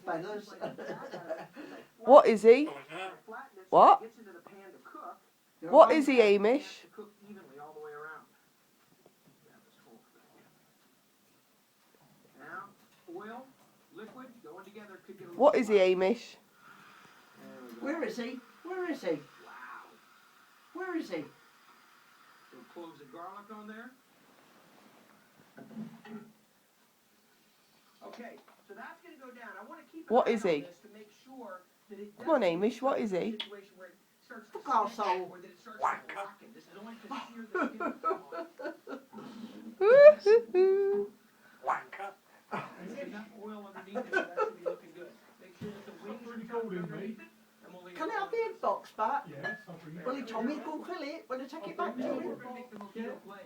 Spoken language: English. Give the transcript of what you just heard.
feathers. What is he? What? What is he, Hamish? What is he, Hamish? Where is he? Where is he? Where is he? Little cloves of garlic on there. Okay, so that's going to go down. I want to keep an What eye is on he? this to make sure that it Come on, doesn't Hamish, what is he? situation where it starts to Look, stick arsehole. or that it starts to blacken. This is only to sear the skin. Wanker. There's enough oil underneath it, so that should be looking good. Make sure that the wings are covered underneath it. And we'll leave Can it I have the alone. egg box back? Yes, I'll bring it. Well, Tommy, go and fill it when I take it back to him. We're going to make the most Yeah. play.